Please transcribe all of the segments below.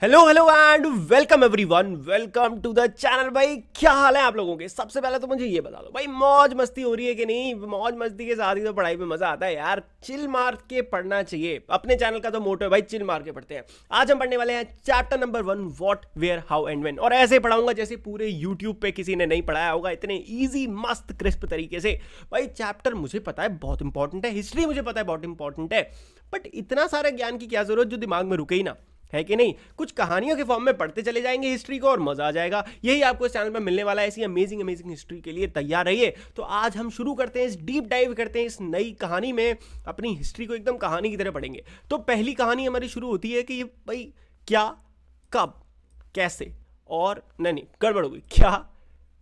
Hello hello and welcome everyone, welcome to the channel. भाई क्या हाल है आप लोगों के? सबसे पहले तो मुझे ये बता दो भाई, मौज मस्ती हो रही है कि नहीं? मौज मस्ती के साथ ही तो पढ़ाई में मजा आता है यार। चिल मार के पढ़ना चाहिए। अपने चैनल का तो मोटो है भाई, चिल मार के पढ़ते हैं। आज हम पढ़ने वाले हैं chapter number 1, what where how and when. और ऐसे पढ़ाऊंगा जैसे पूरे यूट्यूब पे किसी ने नहीं पढ़ाया होगा, इतने ईजी मस्त क्रिस्प तरीके से। भाई चैप्टर मुझे पता है बहुत इंपॉर्टेंट है, हिस्ट्री मुझे पता है बहुत इंपॉर्टेंट है, बट इतना सारा ज्ञान की क्या जरूरत जो दिमाग में रुके ही ना, है कि नहीं? कुछ कहानियों के फॉर्म में पढ़ते चले जाएंगे हिस्ट्री को और मजा आ जाएगा। यही आपको इस चैनल में मिलने वाला है। ऐसी अमेजिंग अमेजिंग हिस्ट्री के लिए तैयार रहिए। तो आज हम शुरू करते हैं, इस डीप डाइव करते हैं इस नई कहानी में। अपनी हिस्ट्री को एकदम कहानी की तरह पढ़ेंगे। तो पहली कहानी हमारी शुरू होती है कि भाई क्या, कब, कैसे और नहीं गड़बड़ हो गई। क्या,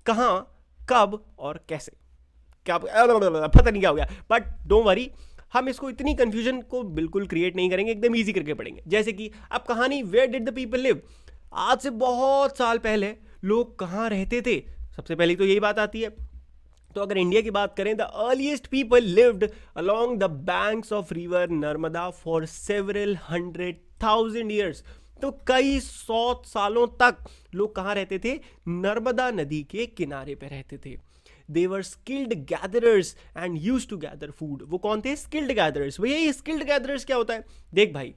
कहां, कब और कैसे। क्या पता नहीं क्या हो गया, बट डोंट वरी, हम इसको इतनी कंफ्यूजन को बिल्कुल क्रिएट नहीं करेंगे, एकदम इजी करके पढ़ेंगे। जैसे कि अब कहानी where did the people live. आज से बहुत साल पहले लोग कहाँ रहते थे? सबसे पहले तो यही बात आती है। तो अगर इंडिया की बात करें, the earliest people lived along the banks of river Narmada for several 100,000 years. तो कई 100 सालों तक लोग कहाँ रहते थे? नर्मदा नदी के किनारे पे रहते थे। They were skilled gatherers and use to gather food. वो कौन थे? Skilled gatherers. भैया ये स्किल्ड गैदरर्स क्या होता है? देख भाई,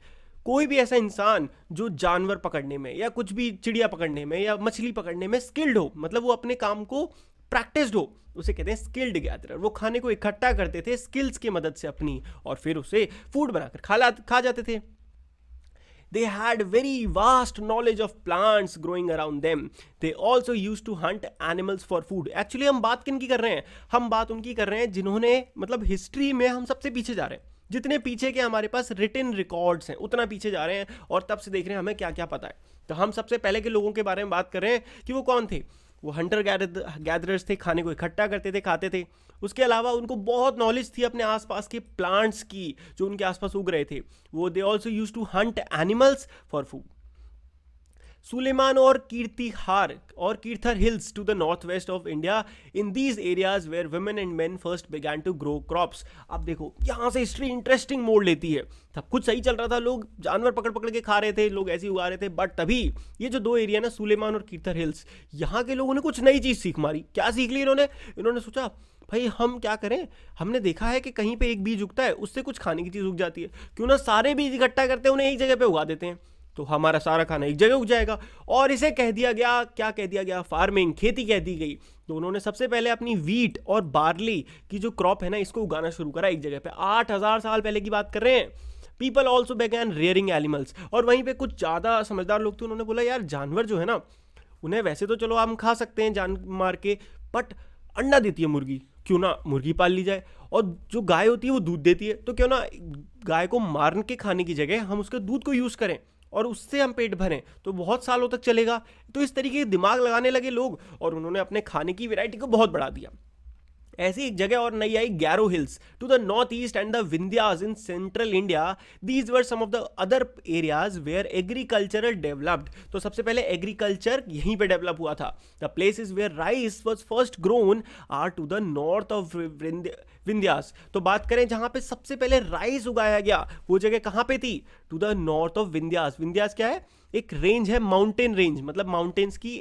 कोई भी ऐसा इंसान जो जानवर पकड़ने में या कुछ भी चिड़िया पकड़ने में या मछली पकड़ने में स्किल्ड हो, मतलब वो अपने काम को प्रैक्टिस्ड हो, उसे कहते हैं स्किल्ड गैदरर। वो खाने को इकट्ठा करते थे स्किल्स की मदद से अपनी, और फिर उसे फूड बनाकर खा जाते थे। They had very vast knowledge of plants growing around them. They also used to hunt animals for food. Actually हम बात किन की कर रहे हैं? हम बात उनकी कर रहे हैं जिन्होंने, मतलब हिस्ट्री में हम सबसे पीछे जा रहे हैं। जितने पीछे के हमारे पास रिटन रिकॉर्ड्स हैं उतना पीछे जा रहे हैं, और तब से देख रहे हैं हमें क्या क्या पता है। तो हम सबसे पहले के लोगों के बारे में बात कर रहे हैं कि वो कौन थे। वो हंटर गैदरर्स थे, खाने को इकट्ठा करते थे, खाते थे। उसके अलावा उनको बहुत नॉलेज थी अपने आसपास के प्लांट्स की जो उनके आसपास उग रहे थे। वो they also use to hunt animals for food. Sulaiman और Kirthar hills to the north west of India, in these areas where women and men first began to grow crops. अब देखो यहाँ से हिस्ट्री इंटरेस्टिंग मोड़ लेती है। सब कुछ सही चल रहा था, लोग जानवर पकड़ पकड़ के खा रहे थे, लोग ऐसे ही उगा रहे थे, बट तभी ये जो दो एरिया ना, सुलेमान और कीर्थर हिल्स, यहाँ के लोगों ने कुछ नई चीज सीख मारी। क्या सीख ली इन्होंने सोचा भाई हम क्या करें, हमने देखा है कि कहीं पे एक बीज उगता है, उससे कुछ खाने की चीज उग जाती है, क्यों ना सारे बीज इकट्ठा करते हैं, उन्हें एक जगह पे उगा देते हैं, तो हमारा सारा खाना एक जगह उग जाएगा। और इसे कह दिया गया, क्या कह दिया गया? फार्मिंग, खेती कह दी गई। तो उन्होंने सबसे पहले अपनी वीट और बार्ली की जो क्रॉप है ना, इसको उगाना शुरू करा एक जगह पे। 8,000 साल पहले की बात कर रहे हैं। People also began rearing animals. और वहीं पे कुछ ज़्यादा समझदार लोग थे, उन्होंने बोला यार जानवर जो है ना, उन्हें वैसे तो चलो हम खा सकते हैं जान मार के, बट अंडा देती है मुर्गी, क्यों ना मुर्गी पाल ली जाए। और जो गाय होती है वो दूध देती है, तो क्यों ना गाय को मार के खाने की जगह हम उसके दूध को यूज़ करें और उससे हम पेट भरें, तो बहुत सालों तक चलेगा। तो इस तरीके के दिमाग लगाने लगे लोग, और उन्होंने अपने खाने की वैरायटी को बहुत बढ़ा दिया। ऐसी एक जगह और नई आई, Garo hills to the north east and the Vindhyas in central India. These were some of the other areas where agricultural developed. तो सबसे पहले एग्रीकल्चर यहीं पे डेवलप हुआ था। The places where rice was first grown are to the north of Vindhyas. तो बात करें जहां पे सबसे पहले राइस उगाया गया, वो जगह कहां पे थी? To the north of Vindhyas. Vindhyas क्या है? एक रेंज है, माउंटेन रेंज, मतलब माउंटेन्स की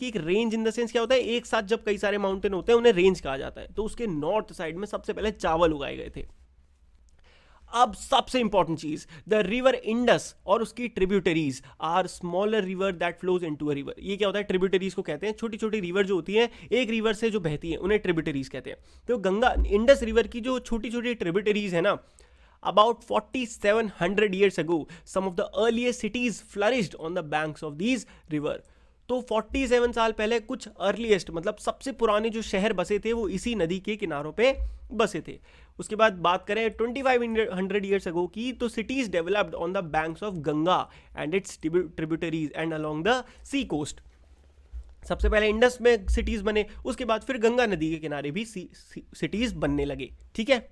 एक रेंज। इन द सेंस क्या होता है, एक साथ जब कई सारे माउंटेन होते हैं उन्हें रेंज कहा जाता है। तो उसके नॉर्थ साइड में सबसे पहले चावल उगाए गए थे। अब सबसे इंपॉर्टेंट चीज, द रिवर इंडस और उसकी tributaries are smaller river that flows into a river. ये क्या होता है? ट्रिब्यूटरीज को कहते हैं छोटी छोटी रिवर जो होती हैं एक रिवर से जो बहती हैं, उन्हें ट्रिब्यूटरीज कहते हैं। तो गंगा इंडस रिवर की जो छोटी छोटी ट्रिब्यूटरीज है ना, about 4700 years ago some of the earliest cities flourished on the banks of these river। तो 47 साल पहले कुछ अर्लीस्ट, मतलब सबसे पुराने जो शहर बसे थे वो इसी नदी के किनारों पे बसे थे। उसके बाद बात करें 2500 ईयर्स अगो की, तो cities developed on the banks of Ganga and its tributaries and along the sea coast. सबसे पहले इंडस में सिटीज बने, उसके बाद फिर गंगा नदी के किनारे भी सिटीज बनने लगे। ठीक है।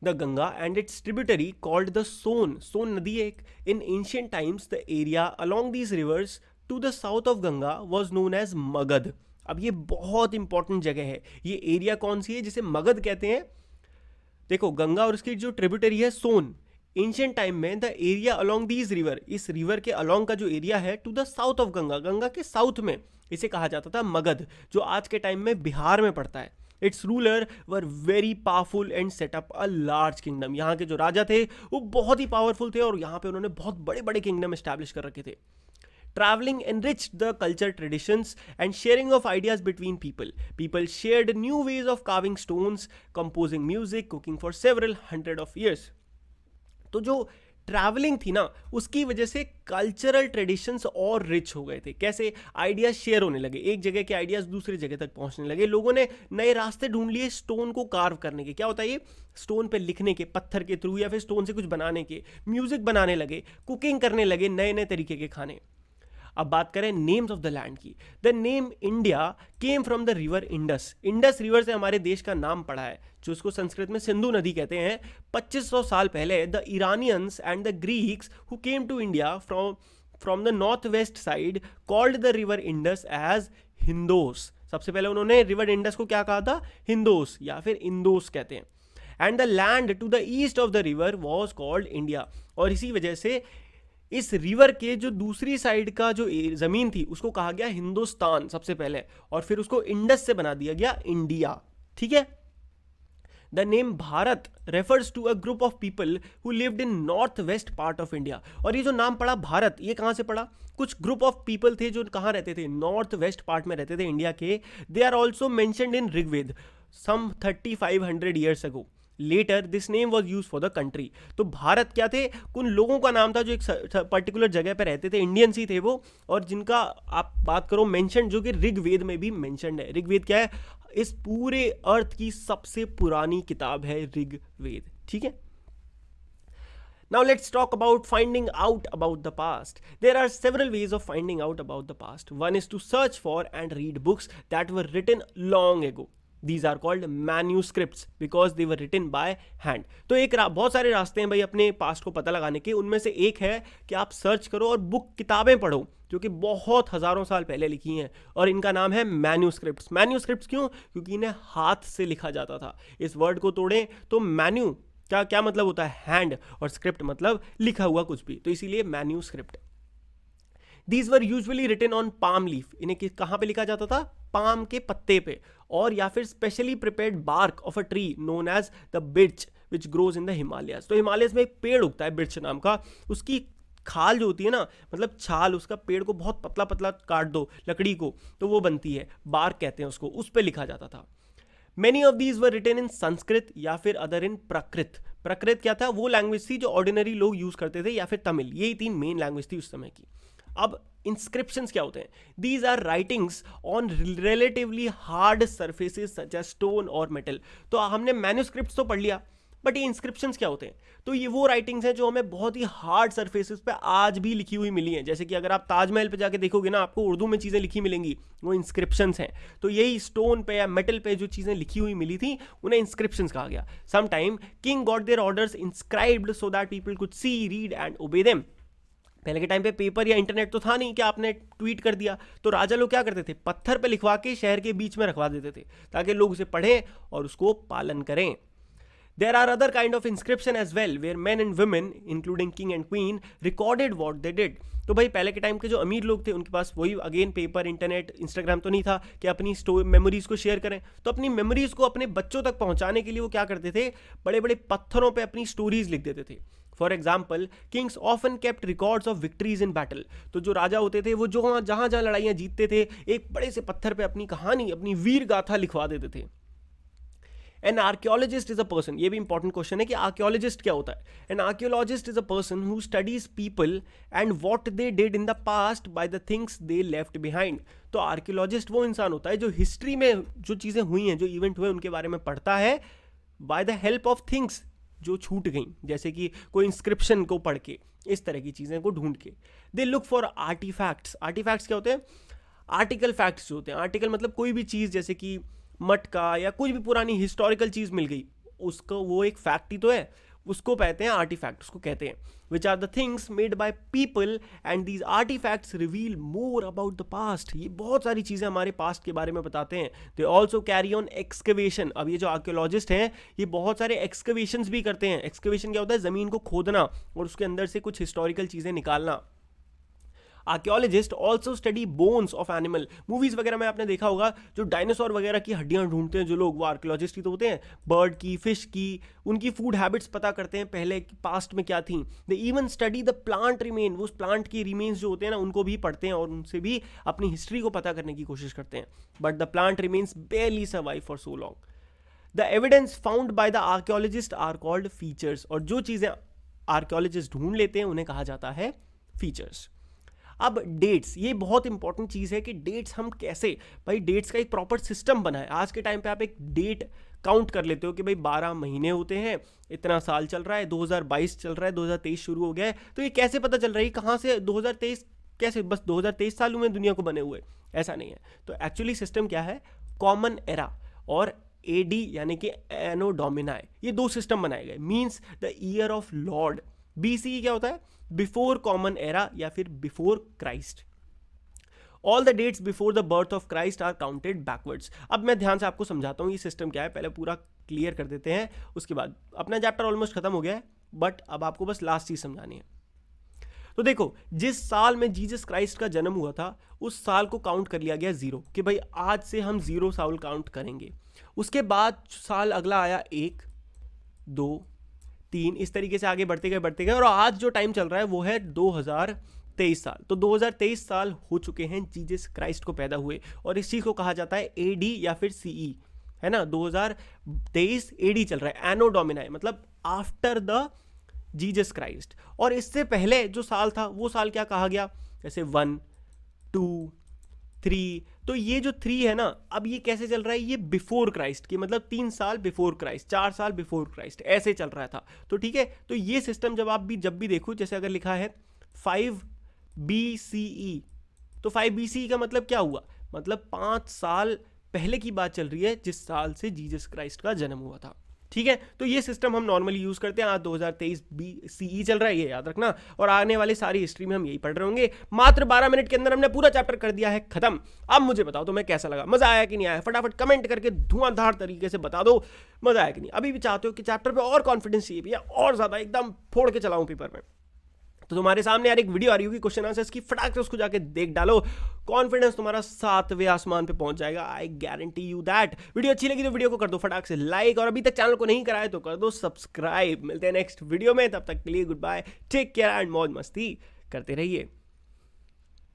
The Ganga and its tributary called the Son. Son नदी एक, in ancient times the area along these rivers to the south of Ganga was known as Magadh. अब ये बहुत इंपॉर्टेंट जगह है। ये एरिया कौन सी है जिसे मगध कहते हैं? देखो गंगा और उसकी जो ट्रिब्यूटरी है सोन, एंशियंट टाइम में the area along these river, इस रिवर के अलोंग का जो एरिया है to the south of Ganga, Ganga के साउथ में, इसे कहा जाता था मगध, जो आज के टाइम में बिहार में पड़ता है। It's ruler were very powerful and set up a large kingdom, यहाँ के जो राजा थे वो बहुत ही पावरफुल थे और यहाँ पे उन्होंने बहुत बड़े बड़े किंगडम एस्टैब्लिश कर रखे थे। Traveling enriched the culture traditions and sharing of ideas between people. People shared new ways of carving stones, composing music, cooking for several hundred of years. तो जो ट्रैवलिंग थी ना, उसकी वजह से कल्चरल ट्रेडिशंस और रिच हो गए थे। कैसे? आइडियाज शेयर होने लगे, एक जगह के आइडियाज दूसरी जगह तक पहुंचने लगे, लोगों ने नए रास्ते ढूंढ लिए स्टोन को कार्व करने के। क्या होता है ये? स्टोन पे लिखने के, पत्थर के थ्रू, या फिर स्टोन से कुछ बनाने के, म्यूजिक बनाने लगे, कुकिंग करने लगे, नए नए तरीके के खाने। अब बात करें नेम्स ऑफ द लैंड की। The name India came from the river Indus. Indus river से हमारे देश का नाम पड़ा है, जो उसको संस्कृत में सिंधु नदी कहते हैं। 2500 साल पहले the Iranians and the Greeks who came to India from the north west side called the river Indus as Hindos. सबसे पहले उन्होंने रिवर इंडस को क्या कहा था? हिंदोस या फिर इंदोस कहते हैं। And the land to the east of the river was called India. और इसी वजह से इस रिवर के जो दूसरी साइड का जो जमीन थी उसको कहा गया हिंदुस्तान सबसे पहले, और फिर उसको इंडस से बना दिया गया इंडिया। ठीक है। The name Bharat refers to a group of people who lived in north west part of India. और ये जो नाम पड़ा भारत, ये कहाँ से पड़ा? कुछ ग्रुप ऑफ पीपल थे जो कहाँ रहते थे? नॉर्थ वेस्ट पार्ट में रहते थे इंडिया के। They are also mentioned in Rigveda some 3500 years ago. Later this name was use for the country. तो भारत क्या थे? उन लोगों का नाम था जो एक पर्टिकुलर जगह पर रहते थे, इंडियंस ही थे वो, और जिनका आप बात करो मेंशन, जो कि ऋग्वेद में भी मेंशन्ड है। ऋग्वेद क्या है? इस पूरे अर्थ की सबसे पुरानी किताब है ऋग्वेद। ठीक है। Now let's talk about finding out about the past. There are several ways of finding out about the past. One is to search for and read books that were written long ago. These are called manuscripts because they were written by hand. तो एक बहुत सारे रास्ते हैं भाई अपने past को पता लगाने के। उनमें से एक है कि आप सर्च करो और बुक किताबें पढ़ो जो कि बहुत हज़ारों साल पहले लिखी हैं, और इनका नाम है मैन्यूस्क्रिप्ट्स। मैन्यूस्क्रिप्ट्स क्यों? क्योंकि इन्हें हाथ से लिखा जाता था। इस वर्ड को तोड़ें तो मैन्यू क्या क्या मतलब होता है? हैंड, और स्क्रिप्ट मतलब लिखा हुआ कुछ भी, तो इसीलिए manuscript. These were usually written on palm leaf. इन्हें कहाँ पे लिखा जाता था? पाम के पत्ते पे, और या फिर specially prepared bark of a tree known as the birch which grows in the Himalayas. तो हिमालयस में एक पेड़ उगता है बिर्च नाम का, उसकी खाल जो होती है ना, मतलब छाल, उसका पेड़ को बहुत पतला पतला काट दो लकड़ी को तो वो बनती है, बार्क कहते हैं उसको, उस पर लिखा जाता था। Many of these were written in Sanskrit या फिर अदर इन प्राकृत। प्राकृत क्या था? वो लैंग्वेज थी जो ऑर्डिनरी लोग यूज करते थे, या फिर तमिल। यही 3 मेन लैंग्वेज थी उस समय की। अब इंस्क्रिप्शंस क्या होते हैं? These are writings on relatively hard surfaces such as stone और मेटल। तो हमने मैन्यूस्क्रिप्ट्स तो पढ़ लिया, बट ये इंस्क्रिप्शंस क्या होते हैं? तो ये वो राइटिंग्स हैं जो हमें बहुत ही हार्ड सरफेसेस पे आज भी लिखी हुई मिली हैं। जैसे कि अगर आप ताजमहल पे जाके देखोगे ना, आपको उर्दू में चीज़ें लिखी मिलेंगी, वो इंस्क्रिप्शंस हैं। तो यही स्टोन पे या मेटल पे जो चीज़ें लिखी हुई मिली थी उन्हें इंस्क्रिप्शंस कहा गया। Some time king got their orders inscribed so that people could see, read and obey them. पहले के टाइम पे पेपर या इंटरनेट तो था नहीं कि आपने ट्वीट कर दिया, तो राजा लोग क्या करते थे? पत्थर पे लिखवा के शहर के बीच में रखवा देते थे ताकि लोग उसे पढ़ें और उसको पालन करें। There are other kind of inscription as well where men and women including king and queen recorded what they did. तो भाई पहले के टाइम के जो अमीर लोग थे उनके पास वही अगेन पेपर, इंटरनेट, इंस्टाग्राम तो नहीं था कि अपनी मेमोरीज को शेयर करें। तो अपनी मेमोरीज को अपने बच्चों तक पहुंचाने के लिए वो क्या करते थे? बड़े बड़े पत्थरों पे अपनी स्टोरीज लिख देते थे। For example Kings often kept records of victories in battle. तो जो राजा होते थे वो जो जहां जहां लड़ाइयां जीतते थे एक बड़े से पत्थर पे अपनी कहानी, अपनी वीर गाथा लिखवा देते थे। An archaeologist is a person, ये भी इंपॉर्टेंट क्वेश्चन है कि आर्कियोलॉजिस्ट क्या होता है। An archaeologist is a person who studies people and what they did in the passed by the things they left behind. तो आर्कियोलॉजिस्ट वो इंसान होता है जो हिस्ट्री में जो चीज़ें हुई हैं, जो इवेंट हुए, उनके बारे में पढ़ता है by the help of things जो छूट गई, जैसे कि कोई इंस्क्रिप्शन को पढ़ के, इस तरह की चीज़ें को ढूंढ के। They look for artifacts. Artifacts क्या होते हैं? आर्टिकल फैक्ट्स जो होते हैं। आर्टिकल मतलब कोई भी चीज़, जैसे कि मटका या कुछ भी पुरानी हिस्टोरिकल चीज़ मिल गई, उसको वो एक फैक्ट ही तो है, उसको कहते हैं आर्टिफैक्ट, उसको कहते हैं which are the things made by people and these artifacts reveal more about the past. ये बहुत सारी चीज़ें हमारे पास्ट के बारे में बताते हैं। They also carry on excavation. अब ये जो आर्कियोलॉजिस्ट हैं ये बहुत सारे एक्सकवेशंस भी करते हैं। एक्सकवेशन क्या होता है? ज़मीन को खोदना और उसके अंदर से कुछ हिस्टोरिकल चीज़ें निकालना। Archaeologist also study bones of animal. Movies वगैरह में आपने देखा होगा जो डायनासोर वगैरह की हड्डियां ढूंढते हैं जो लोग, वो आर्कियोलॉजिस्ट ही तो होते हैं। बर्ड की, फिश की, उनकी फूड हैबिट्स पता करते हैं पहले पास्ट में क्या थी। They even study the plant remain. वो उस प्लांट की रिमेन्स जो होते हैं ना उनको भी पढ़ते हैं और उनसे भी अपनी हिस्ट्री को पता करने की कोशिश करते हैं। But the plant remains barely survive for so long. The evidence found by the archaeologist are called features. और जो चीज़ें आर्कियोलॉजिस्ट ढूंढ लेते हैं उन्हें कहा जाता है फीचर्स। अब डेट्स, ये बहुत इंपॉर्टेंट चीज़ है कि डेट्स हम कैसे, भाई डेट्स का एक प्रॉपर सिस्टम बना है। आज के टाइम पे आप एक डेट काउंट कर लेते हो कि भाई 12 महीने होते हैं, इतना साल चल रहा है, 2022 चल रहा है, 2023 शुरू हो गया है, तो ये कैसे पता चल रहा है कहाँ से 2023 कैसे बस 2023 साल में दुनिया को बने हुए? ऐसा नहीं है। तो एक्चुअली सिस्टम क्या है? कॉमन एरा और एडी यानी कि एनो डोमिनाई, ये दो सिस्टम बनाए गए। Means the year of lord. BCE क्या होता है? बिफोर कॉमन एरा या फिर before Christ. All the dates before the birth of Christ are counted backwards. अब मैं ध्यान से आपको समझाता हूँ ये सिस्टम क्या है, पहले पूरा क्लियर कर देते हैं, उसके बाद अपना चैप्टर ऑलमोस्ट खत्म हो गया है, बट अब आपको बस लास्ट चीज समझानी है। तो देखो, जिस साल में जीसस क्राइस्ट का जन्म हुआ था उस साल को काउंट कर लिया गया 0, कि भाई आज से हम 0 साल काउंट करेंगे। उसके बाद साल अगला आया 1, 2, 3, इस तरीके से आगे बढ़ते गए और आज जो टाइम चल रहा है वो है 2023 साल। तो 2023 साल हो चुके हैं जीसस क्राइस्ट को पैदा हुए, और इस चीज को कहा जाता है एडी या फिर सीई, है ना। 2023 एडी चल रहा है, एनो डोमिनाई मतलब आफ्टर द जीसस क्राइस्ट। और इससे पहले जो साल था वो साल क्या कहा गया? जैसे 1, 2, 3। तो ये जो 3 है ना, अब ये कैसे चल रहा है? ये बिफोर क्राइस्ट की, मतलब 3 साल बिफोर क्राइस्ट, 4 साल बिफोर क्राइस्ट, ऐसे चल रहा था। तो ठीक है, तो ये सिस्टम जब भी देखो, जैसे अगर लिखा है 5 BCE, तो 5 BCE का मतलब क्या हुआ? मतलब 5 साल पहले की बात चल रही है जिस साल से जीसस क्राइस्ट का जन्म हुआ था। ठीक है, तो ये सिस्टम हम नॉर्मली यूज करते हैं। आज 2023 BCE चल रहा है, ये याद रखना, और आने वाली सारी हिस्ट्री में हम यही पढ़ रहे होंगे। मात्र 12 मिनट के अंदर हमने पूरा चैप्टर कर दिया है खत्म। अब मुझे बताओ तुम्हें कैसा लगा, मजा आया कि नहीं आया? फटाफट कमेंट करके धुआंधार तरीके से बता दो मजा आया कि नहीं। अभी भी चाहते हो कि चैप्टर पे और कॉन्फिडेंस चाहिए भैया, और ज्यादा एकदम फोड़ के चलाऊं पेपर में, तो तुम्हारे सामने यार एक वीडियो आ रही होगी क्वेश्चन आंसर्स की, फटाक से उसको जाके देख डालो। कॉन्फिडेंस तुम्हारा 7वें आसमान पे पहुंच जाएगा, I guarantee you that. Video अच्छी लगी तो वीडियो को कर दो फटाक से लाइक, और अभी तक चैनल को नहीं कराया तो कर दो सब्सक्राइब। मिलते हैं नेक्स्ट वीडियो में, तब तक के लिए goodbye, take care and मौज मस्ती करते रहिए।